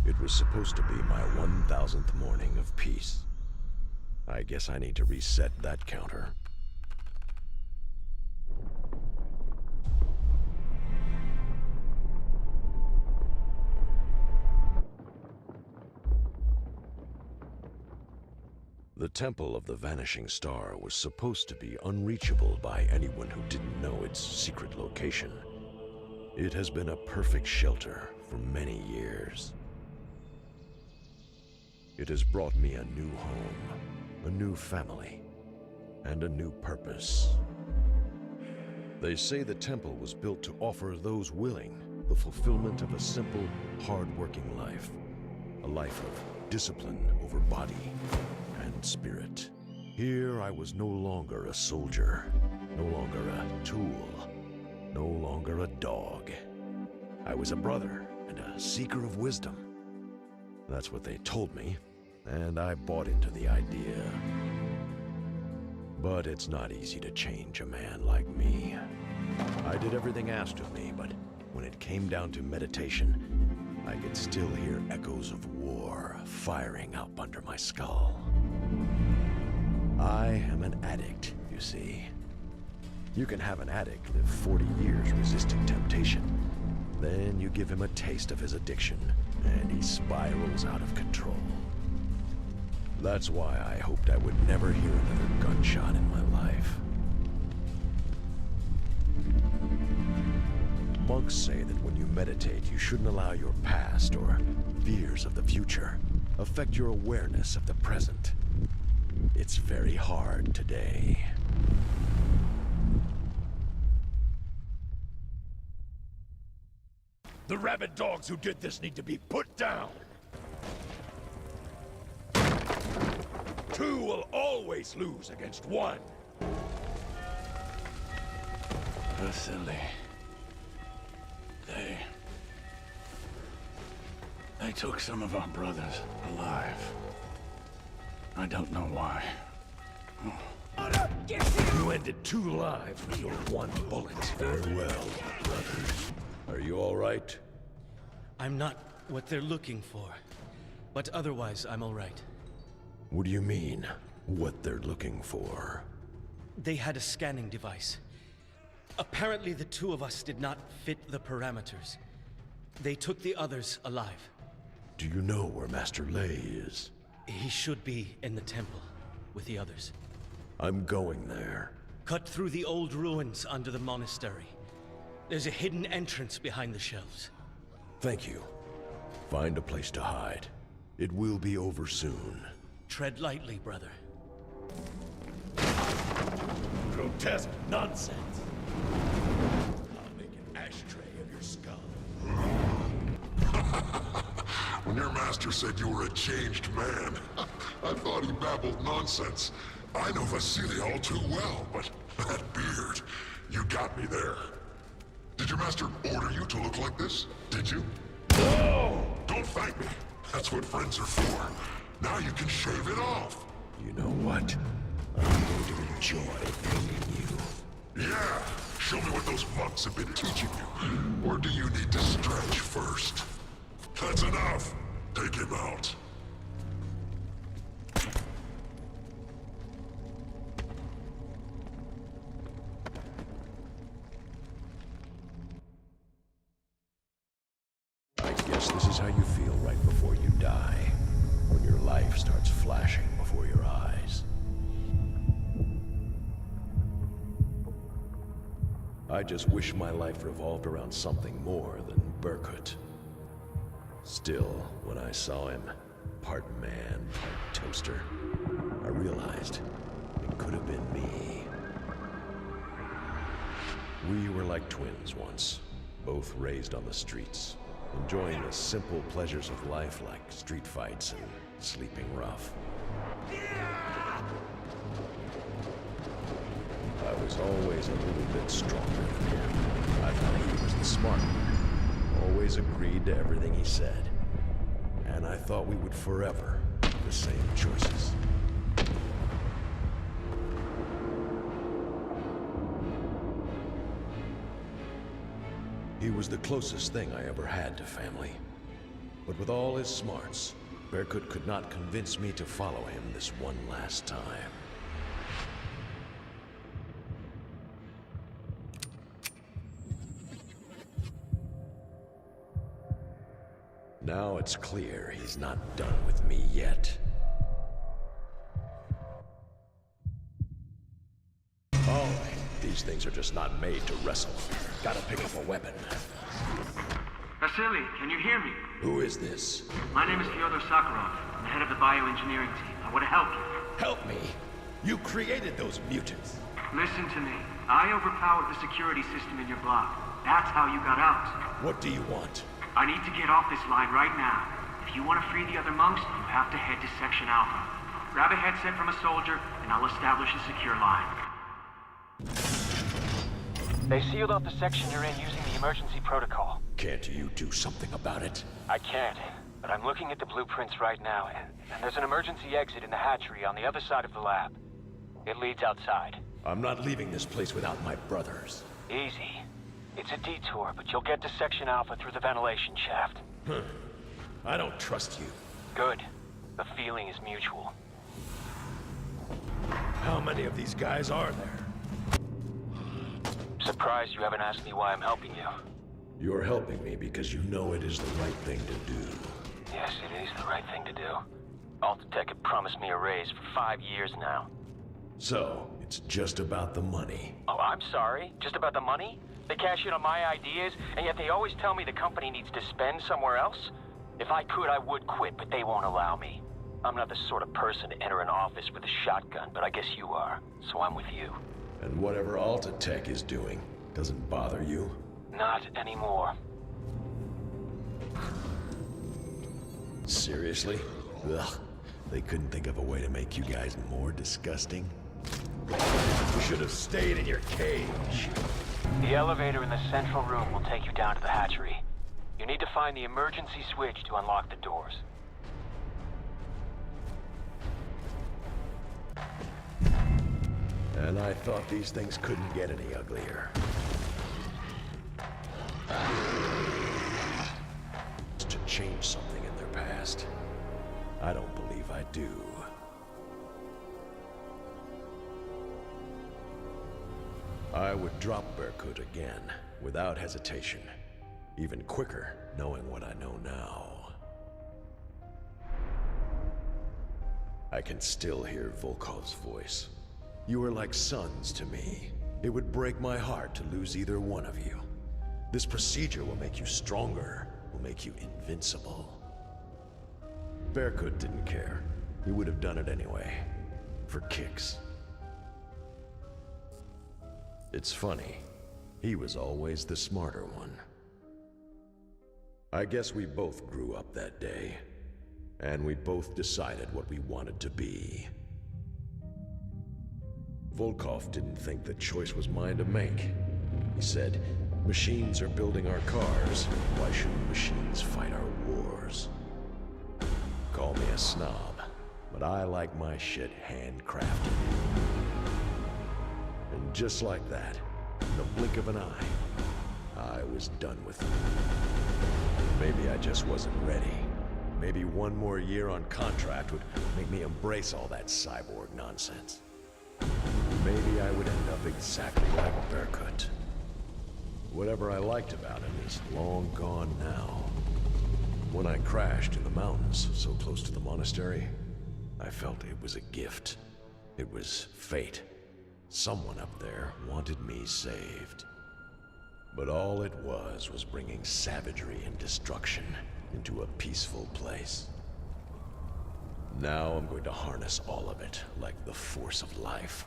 It was supposed to be my 1000th morning of peace. I guess I need to reset that counter. The Temple of the Vanishing Star was supposed to be unreachable by anyone who didn't know its secret location. It has been a perfect shelter for many years. It has brought me a new home, a new family, and a new purpose. They say the temple was built to offer those willing the fulfillment of a simple, hard-working life. A life of discipline over body and spirit. Here I was no longer a soldier, no longer a tool, no longer a dog. I was a brother and a seeker of wisdom. That's what they told me, and I bought into the idea. But it's not easy to change a man like me. I did everything asked of me, but when it came down to meditation, I could still hear echoes of war firing up under my skull. I am an addict, you see. You can have an addict live 40 years resisting temptation. Then you give him a taste of his addiction, and he spirals out of control. That's why I hoped I would never hear another gunshot in my life. Monks say that when you meditate, you shouldn't allow your past or fears of the future affect your awareness of the present. It's very hard today. The rabid dogs who did this need to be put down! Two will always lose against one! Vasily. They took some of our brothers alive. I don't know why. You ended 2 lives with your 1 bullet. Very well, brothers. Are you all right? I'm not what they're looking for, but otherwise I'm all right. What do you mean, what they're looking for? They had a scanning device. Apparently the 2 of us did not fit the parameters. They took the others alive. Do you know where Master Lei is? He should be in the temple with the others. I'm going there. Cut through the old ruins under the monastery. There's a hidden entrance behind the shelves. Thank you. Find a place to hide. It will be over soon. Tread lightly, brother. Grotesque nonsense! I'll make an ashtray of your skull. When your master said you were a changed man, I thought he babbled nonsense. I know Vasily all too well, but that beard, you got me there. Did your master order you to look like this? Did you? No! Don't thank me. That's what friends are for. Now you can shave it off. You know what? I'm going to enjoy paying you. Yeah, show me what those monks have been teaching you. Or do you need to stretch first? That's enough. Take him out. I guess this is how you feel right before you die. When your life starts flashing before your eyes. I just wish my life revolved around something more than Berkut. Still, when I saw him, part man, part toaster, I realized it could have been me. We were like twins once, both raised on the streets, enjoying the simple pleasures of life like street fights and sleeping rough. I was always a little bit stronger than him. I thought he was the smart one. Always agreed to everything he said. And I thought we would forever make the same choices. He was the closest thing I ever had to family. But with all his smarts, Berkut could not convince me to follow him this one last time. Now it's clear he's not done with me yet. Oh, these things are just not made to wrestle. Gotta pick up a weapon. Vasily, can you hear me? Who is this? My name is Fyodor Sakharov. I'm the head of the bioengineering team. I want to help you. Help me! You created those mutants! Listen to me. I overpowered the security system in your block. That's how you got out. What do you want? I need to get off this line right now. If you want to free the other monks, you have to head to Section Alpha. Grab a headset from a soldier, and I'll establish a secure line. They sealed off the section you're in using the emergency protocol. Can't you do something about it? I can't, but I'm looking at the blueprints right now, and there's an emergency exit in the hatchery on the other side of the lab. It leads outside. I'm not leaving this place without my brothers. Easy. It's a detour, but you'll get to Section Alpha through the ventilation shaft. I don't trust you. Good. The feeling is mutual. How many of these guys are there? Surprised you haven't asked me why I'm helping you. You're helping me because you know it is the right thing to do. Yes, it is the right thing to do. Altitech had promised me a raise for 5 years now. So, it's just about the money. Oh, I'm sorry? Just about the money? They cash in on my ideas, and yet they always tell me the company needs to spend somewhere else? If I could, I would quit, but they won't allow me. I'm not the sort of person to enter an office with a shotgun, but I guess you are, so I'm with you. And whatever Altitech is doing doesn't bother you? Not anymore. Seriously? Ugh. They couldn't think of a way to make you guys more disgusting? You should have stayed in your cage. The elevator in the central room will take you down to the hatchery. You need to find the emergency switch to unlock the doors. And I thought these things couldn't get any uglier. To change something in their past. I don't believe I do. I would drop Berkut again, without hesitation. Even quicker, knowing what I know now. I can still hear Volkov's voice. You are like sons to me. It would break my heart to lose either one of you. This procedure will make you stronger, will make you invincible. Berkut didn't care. He would have done it anyway. For kicks. It's funny. He was always the smarter one. I guess we both grew up that day. And we both decided what we wanted to be. Volkov didn't think the choice was mine to make. He said, machines are building our cars. Why shouldn't machines fight our wars? Call me a snob, but I like my shit handcrafted. And just like that, in the blink of an eye, I was done with it. Maybe I just wasn't ready. Maybe one more year on contract would make me embrace all that cyborg nonsense. Maybe I would end up exactly like Berkut. Whatever I liked about him is long gone now. When I crashed in the mountains, so close to the monastery, I felt it was a gift. It was fate. Someone up there wanted me saved. But all it was bringing savagery and destruction into a peaceful place. Now I'm going to harness all of it, like the force of life,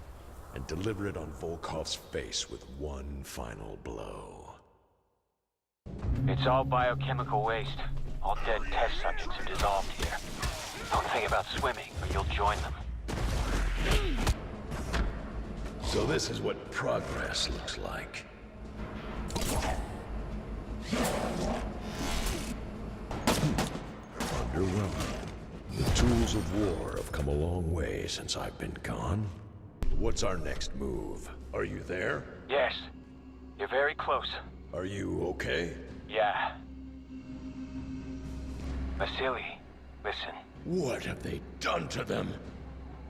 and deliver it on Volkov's face with one final blow. It's all biochemical waste. All dead test subjects are dissolved here. Don't think about swimming, or you'll join them. So this is what progress looks like. Underwhelming. The tools of war have come a long way since I've been gone. What's our next move? Are you there? Yes. You're very close. Are you okay? Yeah. Vasily, listen. What have they done to them?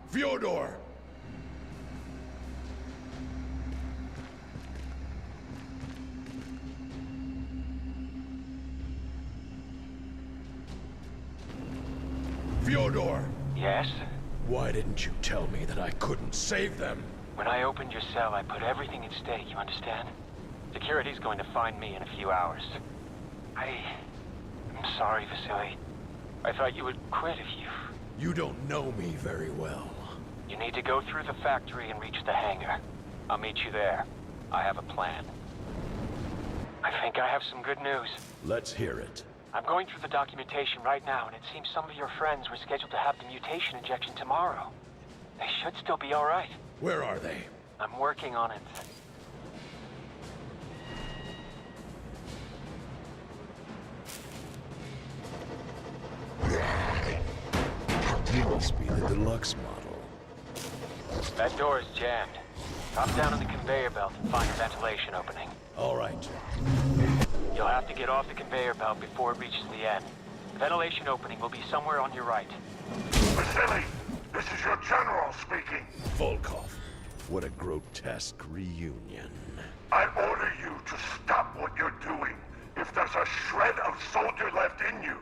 Fyodor! Fyodor! Yes? Why didn't you tell me that I couldn't save them? When I opened your cell, I put everything at stake, you understand? Security's going to find me in a few hours. I'm sorry, Vasily. I thought you would quit if you... You don't know me very well. You need to go through the factory and reach the hangar. I'll meet you there. I have a plan. I think I have some good news. Let's hear it. I'm going through the documentation right now, and it seems some of your friends were scheduled to have the mutation injection tomorrow. They should still be all right. Where are they? I'm working on it. Must be the deluxe model. That door is jammed. Drop down on the conveyor belt and find a ventilation opening. All right. You'll have to get off the conveyor belt before it reaches the end. The ventilation opening will be somewhere on your right. Vasily, this is your general speaking. Volkov. What a grotesque reunion. I order you to stop what you're doing. If there's a shred of soldier left in you.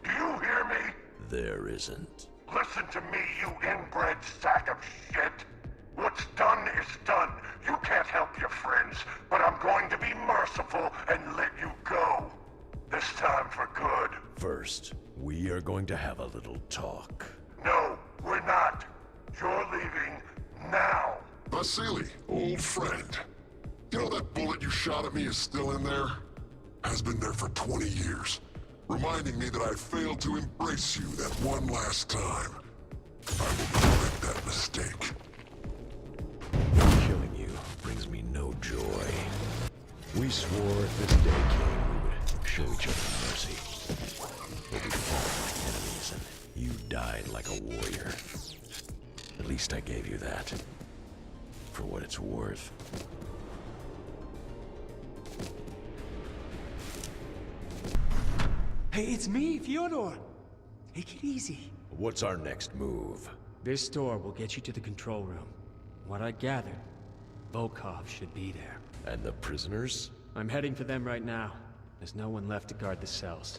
Do you hear me? There isn't. Listen to me, you inbred sack of shit. What's done is done. You can't help your friends, but I'm going to be merciful and let you go. This time for good. First, we are going to have a little talk. No, we're not. You're leaving now. Vasily, old friend. You know that bullet you shot at me is still in there? Has been there for 20 years. Reminding me that I failed to embrace you that one last time. I will correct that mistake. Killing you brings me no joy. We swore if this day came, we would show each other mercy. But we fought like enemies, and you died like a warrior. At least I gave you that. For what it's worth. Hey, it's me, Fyodor. Take it easy. What's our next move? This door will get you to the control room. What I gathered, Volkov should be there. And the prisoners? I'm heading for them right now. There's no one left to guard the cells.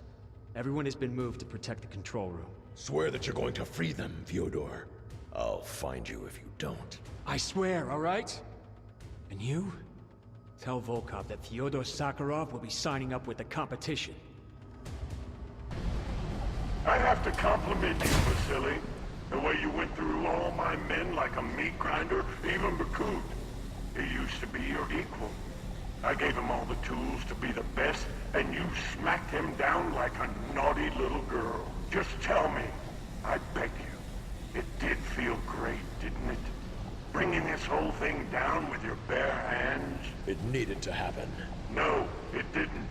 Everyone has been moved to protect the control room. Swear that you're going to free them, Fyodor. I'll find you if you don't. I swear, all right? And you? Tell Volkov that Fyodor Sakharov will be signing up with the competition. I have to compliment you, Vasily. The way you went through all my men like a meat grinder, even Bakut. He used to be your equal. I gave him all the tools to be the best, and you smacked him down like a naughty little girl. Just tell me, I beg you. It did feel great, didn't it? Bringing this whole thing down with your bare hands? It needed to happen. No, it didn't.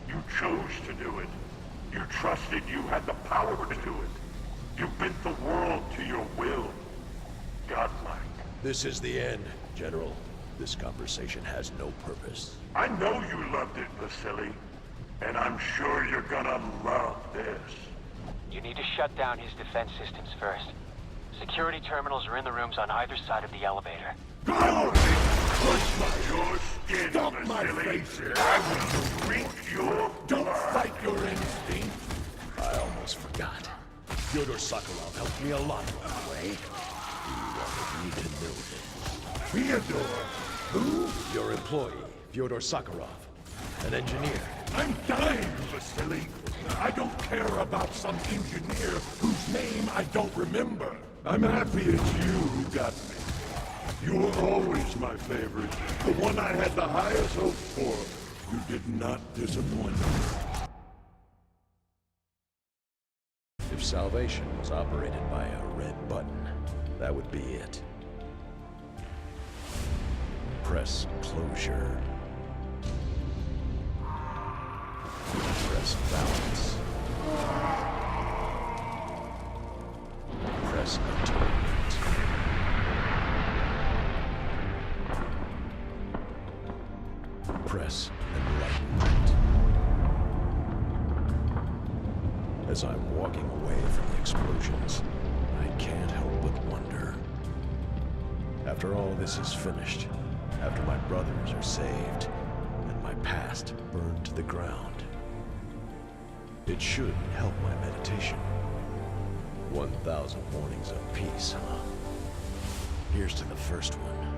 You chose to do it. You trusted you had the power to do it. You bent the world to your will. Godlike. This is the end, General. This conversation has no purpose. I know you loved it, Vasily. And I'm sure you're gonna love this. You need to shut down his defense systems first. Security terminals are in the rooms on either side of the elevator. Your skin, Stop my Vasily. face. I will drink your Don't blood. fight your instinct. I almost forgot. Fyodor Sakharov helped me a lot along the way. He wanted me to know this. Fyodor? Who? Your employee, Fyodor Sakharov. An engineer. I'm dying, Vasily. I don't care about some engineer whose name I don't remember. I'm happy it's you who got me. You were always my favorite, the one I had the highest hopes for. You did not disappoint me. If salvation was operated by a red button, that would be it. Press closure. Press balance. Press atonement. Press enlightenment. As I'm walking away from the explosions, I can't help but wonder. After all this is finished, after my brothers are saved, and my past burned to the ground, it should help my meditation. 1,000 mornings of peace, huh? Here's to the first one.